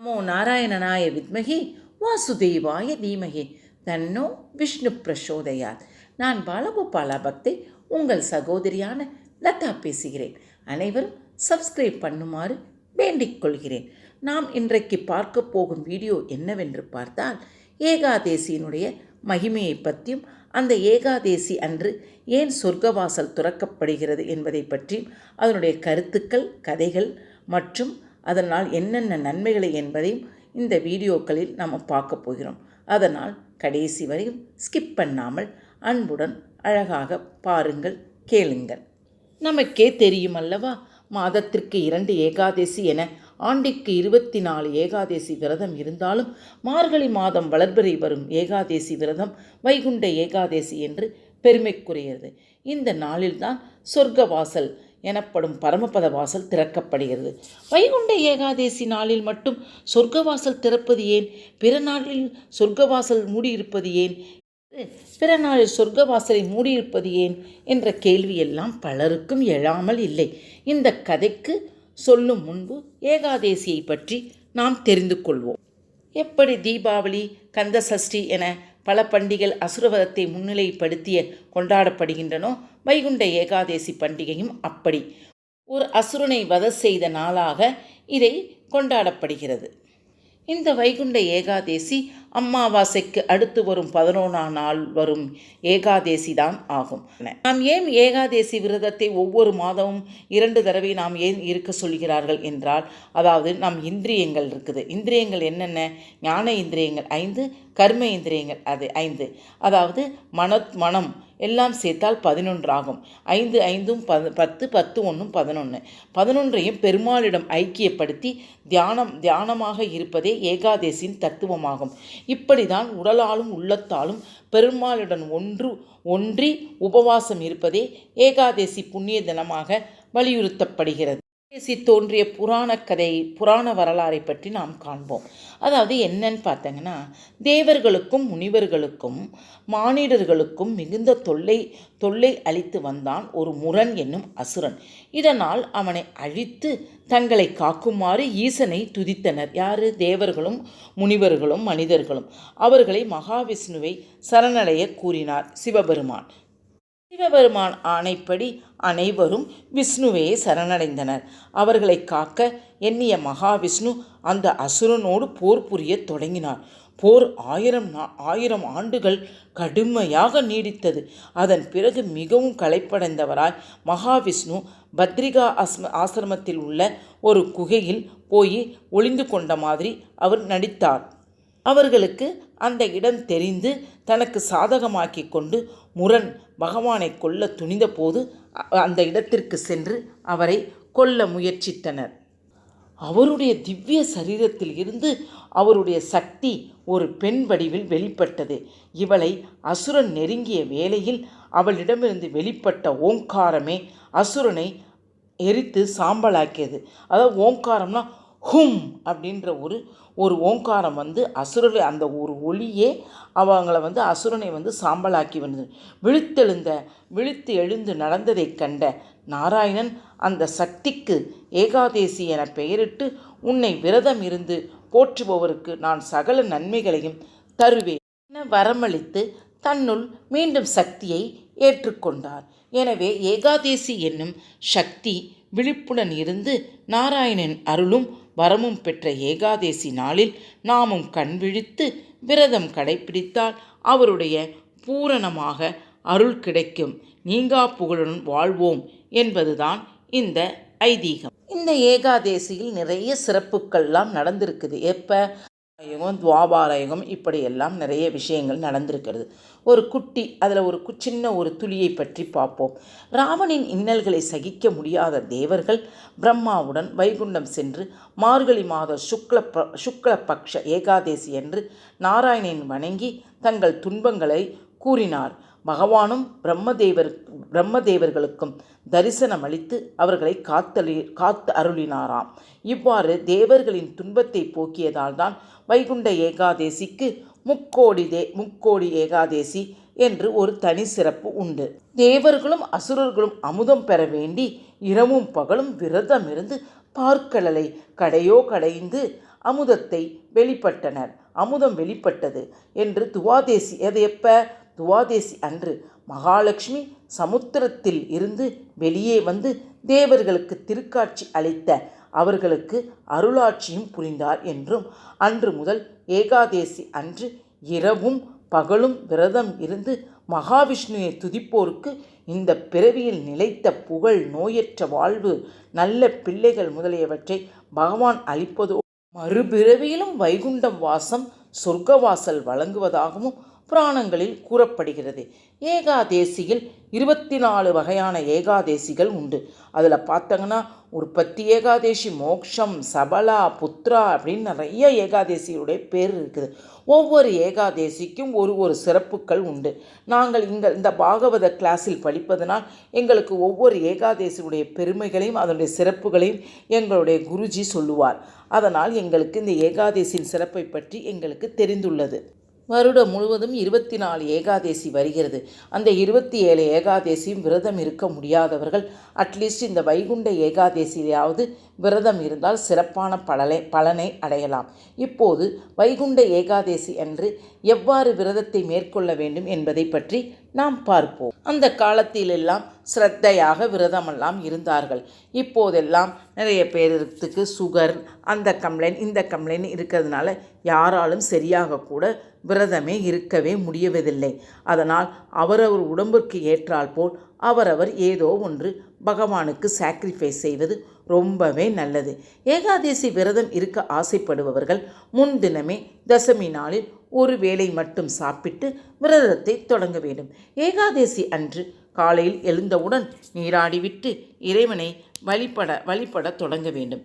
நமோ நாராயணனாய வித்மகி வாசுதேவாய தீமகி தன்னோ விஷ்ணு பிரசோதயாத். நான் பாலகோபாலா பக்தை, உங்கள் சகோதரியான லதா பேசுகிறேன். அனைவரும் சப்ஸ்கிரைப் பண்ணுமாறு வேண்டிக் கொள்கிறேன். நாம் இன்றைக்கு பார்க்க போகும் வீடியோ என்னவென்று பார்த்தால், ஏகாதேசியினுடைய மகிமையை பற்றியும் அந்த ஏகாதேசி அன்று ஏன் சொர்க்கவாசல் துறக்கப்படுகிறது என்பதை பற்றியும் அதனுடைய கருத்துக்கள், கதைகள் மற்றும் அதனால் என்னென்ன நன்மைகளை என்பதையும் இந்த வீடியோக்களில் நாம் பார்க்க போகிறோம். அதனால் கடைசி வரையும் ஸ்கிப் பண்ணாமல் அன்புடன் அழகாக பாருங்கள், கேளுங்கள். நமக்கே தெரியும் அல்லவா, மாதத்திற்கு 2 ஏகாதேசி என ஆண்டிற்கு 24 ஏகாதேசி விரதம் இருந்தாலும் மார்கழி மாதம் வளர்பிறை வரும் ஏகாதேசி விரதம் வைகுண்ட ஏகாதேசி என்று பெருமைக்குரியது. இந்த நாளில்தான் சொர்க்கவாசல் எனப்படும் பரமபத வாசல் திறக்கப்படுகிறது. வைகுண்ட ஏகாதேசி நாளில் மட்டும் சொர்க்கவாசல் திறப்பது ஏன்? பிற நாளில் சொர்க்கவாசல் மூடியிருப்பது ஏன்? பிற நாளில் சொர்க்கவாசலை மூடியிருப்பது ஏன் என்ற கேள்வியெல்லாம் பலருக்கும் எழாமல் இல்லை. இந்த கதைக்கு சொல்லும் முன்பு ஏகாதேசியை பற்றி நாம் தெரிந்து கொள்வோம். எப்படி தீபாவளி, கந்த சஷ்டி என பல பண்டிகைகள் அசுரவதத்தை முன்னிலைப்படுத்திய கொண்டாடப்படுகின்றனோ, வைகுண்ட ஏகாதேசி பண்டிகையும் அப்படி ஒரு அசுரனை வத செய்த நாளாக இதை கொண்டாடப்படுகிறது. இந்த வைகுண்ட ஏகாதேசி அமாவாசைக்கு அடுத்து வரும் 11ஆம் நாள் வரும் ஏகாதேசி தான் ஆகும். நாம் ஏன் ஏகாதேசி விரதத்தை ஒவ்வொரு மாதமும் 2 தடவை நாம் ஏன் இருக்க சொல்கிறார்கள் என்றால், அதாவது நம் இந்திரியங்கள் இருக்குது. இந்திரியங்கள் என்னென்ன? ஞான இந்திரியங்கள் 5, கர்ம இந்திரியங்கள் அது 5. அதாவது மனம் எல்லாம் சேர்த்தால் 11 ஆகும். 5 5 10, 10 1 11. 11ஐயும் பெருமாளிடம் ஐக்கியப்படுத்தி தியானமாக இருப்பதே ஏகாதேசியின் தத்துவமாகும். இப்படிதான் உடலாலும் உள்ளத்தாலும் பெருமாளுடன் ஒன்றி உபவாசம் இருப்பதே ஏகாதேசி புண்ணிய தினமாக வலியுறுத்தப்படுகிறது. ஏகாதேசி தோன்றிய புராண வரலாறை பற்றி நாம் காண்போம். அதாவது என்னன்னு பார்த்தீங்கன்னா, தேவர்களுக்கும் முனிவர்களுக்கும் மானிடர்களுக்கும் மிகுந்த தொல்லை அளித்து வந்தான் ஒரு முரண் என்னும் அசுரன். இதனால் அவனை அழித்து தங்களை காக்குமாறு ஈசனை துதித்தனர். யாரு? தேவர்களும் முனிவர்களும் மனிதர்களும். அவர்களை மகாவிஷ்ணுவை சரணடைய கூறினார் சிவபெருமான். சிவபெருமான் ஆணைப்படி அனைவரும் விஷ்ணுவையே சரணடைந்தனர். அவர்களை காக்க எண்ணிய மகாவிஷ்ணு அந்த அசுரனோடு போர் புரிய தொடங்கினார். போர் 1000 ஆண்டுகள் கடுமையாக நீடித்தது. அதன் பிறகு மிகவும் களைப்படைந்தவராய் மகாவிஷ்ணு பத்ரிகா ஆசிரமத்தில் உள்ள ஒரு குகையில் போய் ஒளிந்து கொண்ட மாதிரி அவர் நடித்தார். அவர்களுக்கு அந்த இடம் தெரிந்து தனக்கு சாதகமாக்கி கொண்டு முரண் பகவானை கொல்ல துணிந்த போது அந்த இடத்திற்கு சென்று அவரை கொல்ல முயற்சித்தனர். அவருடைய திவ்ய சரீரத்தில் இருந்து அவருடைய சக்தி ஒரு பெண் வடிவில் வெளிப்பட்டது. இவளை அசுரன் நெருங்கிய வேளையில் அவளிடமிருந்து வெளிப்பட்ட ஓங்காரமே அசுரனை எரித்து சாம்பலாக்கியது. அதாவது ஓங்காரம்னா ஹும் அப்படின்ற ஒரு ஓங்காரம் அசுரரை, அந்த ஒரு ஒளியே அவங்கள அசுரனை சாம்பலாக்கி வந்தது. விழித்து எழுந்து நடந்ததை கண்ட நாராயணன் அந்த சக்திக்கு ஏகாதேசி என பெயரிட்டு, உன்னை விரதம் இருந்து போற்றுபவருக்கு நான் சகல நன்மைகளையும் தருவேன் என வரமளித்து தன்னுள் மீண்டும் சக்தியை ஏற்றுக்கொண்டார். எனவே ஏகாதேசி என்னும் சக்தி விழிப்புடன் இருந்து நாராயணன் அருளும் வரமும் பெற்ற ஏகாதேசி நாளில் நாமும் கண் விழித்து விரதம் கடைப்பிடித்தால் அவருடைய பூரணமாக அருள் கிடைக்கும். நீங்கா புகழுடன் வாழ்வோம் என்பதுதான் இந்த ஐதீகம். இந்த ஏகாதேசியில் நிறைய சிறப்புக்கள்லாம் நடந்திருக்குது. எப்போ? யுகம், துவாபார யுகம், இப்படியெல்லாம் நிறைய விஷயங்கள் நடந்திருக்கிறது. அதில் ஒரு சின்ன ஒரு துளியை பற்றி பார்ப்போம். ராவணின் இன்னல்களை சகிக்க முடியாத தேவர்கள் பிரம்மாவுடன் வைகுண்டம் சென்று மார்கழி மாத சுக்லபக்ஷ ஏகாதேசி என்று நாராயணன் வணங்கி தங்கள் துன்பங்களை கூறினார். பகவானும் பிரம்மதேவர்களுக்கும் தரிசனம் அளித்து அவர்களை காத்து அருளினாராம். இவ்வாறு தேவர்களின் துன்பத்தை போக்கியதால் தான் வைகுண்ட ஏகாதேசிக்கு முக்கோடி ஏகாதேசி என்று ஒரு தனி சிறப்பு உண்டு. தேவர்களும் அசுரர்களும் அமுதம் பெற வேண்டி இரவும் பகலும் விரதமிருந்து பார்க்கடலை கடைந்து அமுதத்தை வெளிப்பட்டனர். அமுதம் வெளிப்பட்டது என்று துவாதேசி. அது எப்போ? துவாதேசி அன்று மகாலட்சுமி சமுத்திரத்தில் இருந்து வெளியே வந்து தேவர்களுக்கு திருக்காட்சி அளித்த அவர்களுக்கு அருளாட்சியும் புரிந்தார் என்றும், அன்று முதல் ஏகாதேசி அன்று இரவும் பகலும் விரதம் இருந்து மகாவிஷ்ணுவை துதிப்போருக்கு இந்த பிறவியில் நிலைத்த புகழ், நோயற்ற வாழ்வு, நல்ல பிள்ளைகள் முதலியவற்றை பகவான் அளிப்பதோ மறுபிறவியிலும் வைகுண்டம் வாசம், சொர்க்கவாசல் வழங்குவதாகவும் புராணங்களில் கூறப்படுகிறது. ஏகாதேசியில் 24 வகையான ஏகாதேசிகள் உண்டு. அதில் பார்த்தங்கன்னா உற்பத்தி ஏகாதேசி, மோக்ஷம், சபலா, புத்ரா அப்படின்னு நிறைய ஏகாதேசியுடைய பேர் இருக்குது. ஒவ்வொரு ஏகாதேசிக்கும் ஒரு சிறப்புகள் உண்டு. நாங்கள் இந்த பாகவத கிளாஸில் படிப்பதனால் எங்களுக்கு ஒவ்வொரு ஏகாதேசியுடைய பெருமைகளையும் அதனுடைய சிறப்புகளையும் எங்களுடைய குருஜி சொல்லுவார். அதனால் எங்களுக்கு இந்த ஏகாதேசியின் சிறப்பை பற்றி எங்களுக்கு தெரிந்துள்ளது. வருடம் முழுவதும் 24 ஏகாதேசி வருகிறது. அந்த 27 ஏகாதேசியும் விரதம் இருக்க முடியாதவர்கள் அட்லீஸ்ட் இந்த வைகுண்ட ஏகாதேசியிலாவது விரதம் இருந்தால் சிறப்பான பலனை அடையலாம். இப்போது வைகுண்ட ஏகாதேசி அன்று எவ்வாறு விரதத்தை மேற்கொள்ள வேண்டும் என்பதை பற்றி நாம் பார்ப்போம். அந்த காலத்திலெல்லாம் ஸ்ரத்தையாக விரதமெல்லாம் இருந்தார்கள். இப்போதெல்லாம் நிறைய பேருக்கு சுகர், அந்த கம்ப்ளைண்ட் இந்த கம்ப்ளைண்ட் இருக்கிறதுனால யாராலும் சரியாக கூட விரதமே இருக்கவே முடியவதில்லை. அதனால் அவரவர் உடம்பிற்கு ஏற்றால் போல் அவரவர் ஏதோ ஒன்று பகவானுக்கு சாக்ரிஃபைஸ் செய்வது ரொம்பவே நல்லது. ஏகாதேசி விரதம் இருக்க ஆசைப்படுபவர்கள் முன்தினமே தசமி நாளில் ஒரு வேளை மட்டும் சாப்பிட்டு விரதத்தை தொடங்க வேண்டும். ஏகாதேசி அன்று காலையில் எழுந்தவுடன் நீராடிவிட்டு இறைவனை வழிபட தொடங்க வேண்டும்.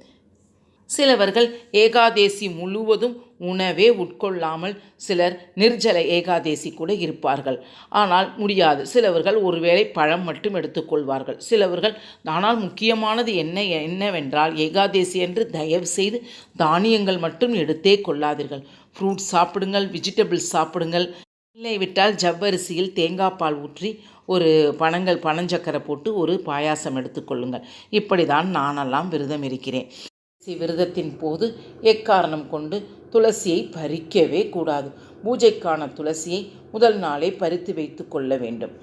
சிலவர்கள் ஏகாதேசி முழுவதும் உணவே உட்கொள்ளாமல் சிலர் நிர்ஜல ஏகாதேசி கூட இருப்பார்கள். ஆனால் முடியாது. சிலவர்கள் ஒருவேளை பழம் மட்டும் எடுத்துக்கொள்வார்கள். சிலவர்கள் ஆனால் முக்கியமானது என்னவென்றால் ஏகாதேசி என்று தயவு செய்து தானியங்கள் மட்டும் எடுத்தே கொள்ளாதீர்கள். ஃப்ரூட்ஸ் சாப்பிடுங்கள், வெஜிடபிள்ஸ் சாப்பிடுங்கள். இல்லை விட்டால் ஜவ்வரிசியில் தேங்காய் பால் ஊற்றி ஒரு பனஞ்சக்கரை போட்டு ஒரு பாயாசம் எடுத்துக்கொள்ளுங்கள். இப்படி தான் நானெல்லாம் விரதம் இருக்கிறேன். விரதத்தின் போது எக்காரணம் கொண்டு துளசியை பறிக்கவே கூடாது. பூஜைக்கான துளசியை முதல் நாளே பறித்து வைத்து கொள்ள வேண்டும்.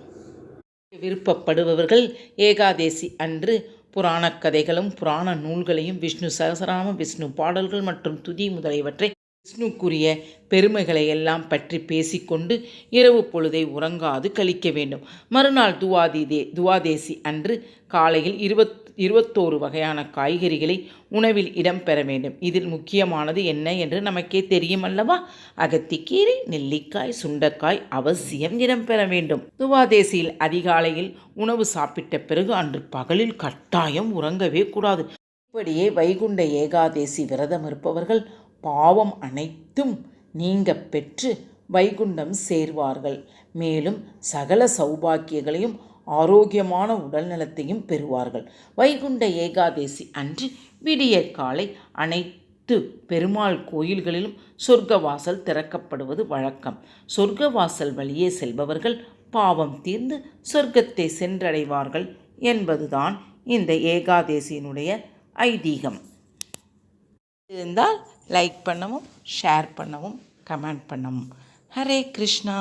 விருப்பப்படுபவர்கள் ஏகாதேசி அன்று புராண கதைகளும் புராண நூல்களையும் விஷ்ணு சகஸ்ரநாமம், விஷ்ணு பாடல்கள் மற்றும் துதி முதலியவற்றை விஷ்ணுக்குரிய பெருமைகளை எல்லாம் பற்றி பேசிக்கொண்டு இரவு பொழுதை உறங்காது கழிக்க வேண்டும். மறுநாள் துவாதேசி அன்று காலையில் 21 வகையான காய்கறிகளை உணவில் இடம்பெற வேண்டும். இதில் முக்கியமானது என்ன என்று நமக்கே தெரியும் அல்லவா? அகத்திக்கீரை, நெல்லிக்காய், சுண்டைக்காய் அவசியம் இடம்பெற வேண்டும். துவாதேசியில் அதிகாலையில் உணவு சாப்பிட்ட பிறகு அன்று பகலில் கட்டாயம் உறங்கவே கூடாது. இப்படியே வைகுண்ட ஏகாதேசி விரதம் இருப்பவர்கள் பாவம் அனைத்தும் நீங்க பெற்று வைகுண்டம் சேர்வார்கள். மேலும் சகல சௌபாக்கியங்களையும் ஆரோக்கியமான உடல் நலத்தையும் பெறுவார்கள். வைகுண்ட ஏகாதேசி அன்று விடிய காலை அனைத்து பெருமாள் கோயில்களிலும் சொர்க்கவாசல் திறக்கப்படுவது வழக்கம். சொர்க்கவாசல் வழியே செல்பவர்கள் பாவம் தீர்ந்து சொர்க்கத்தை சென்றடைவார்கள் என்பதுதான் இந்த ஏகாதேசியினுடைய ஐதீகம். இருந்தால் லைக் பண்ணவும், ஷேர் பண்ணவும், கமெண்ட் பண்ணவும். ஹரே கிருஷ்ணா.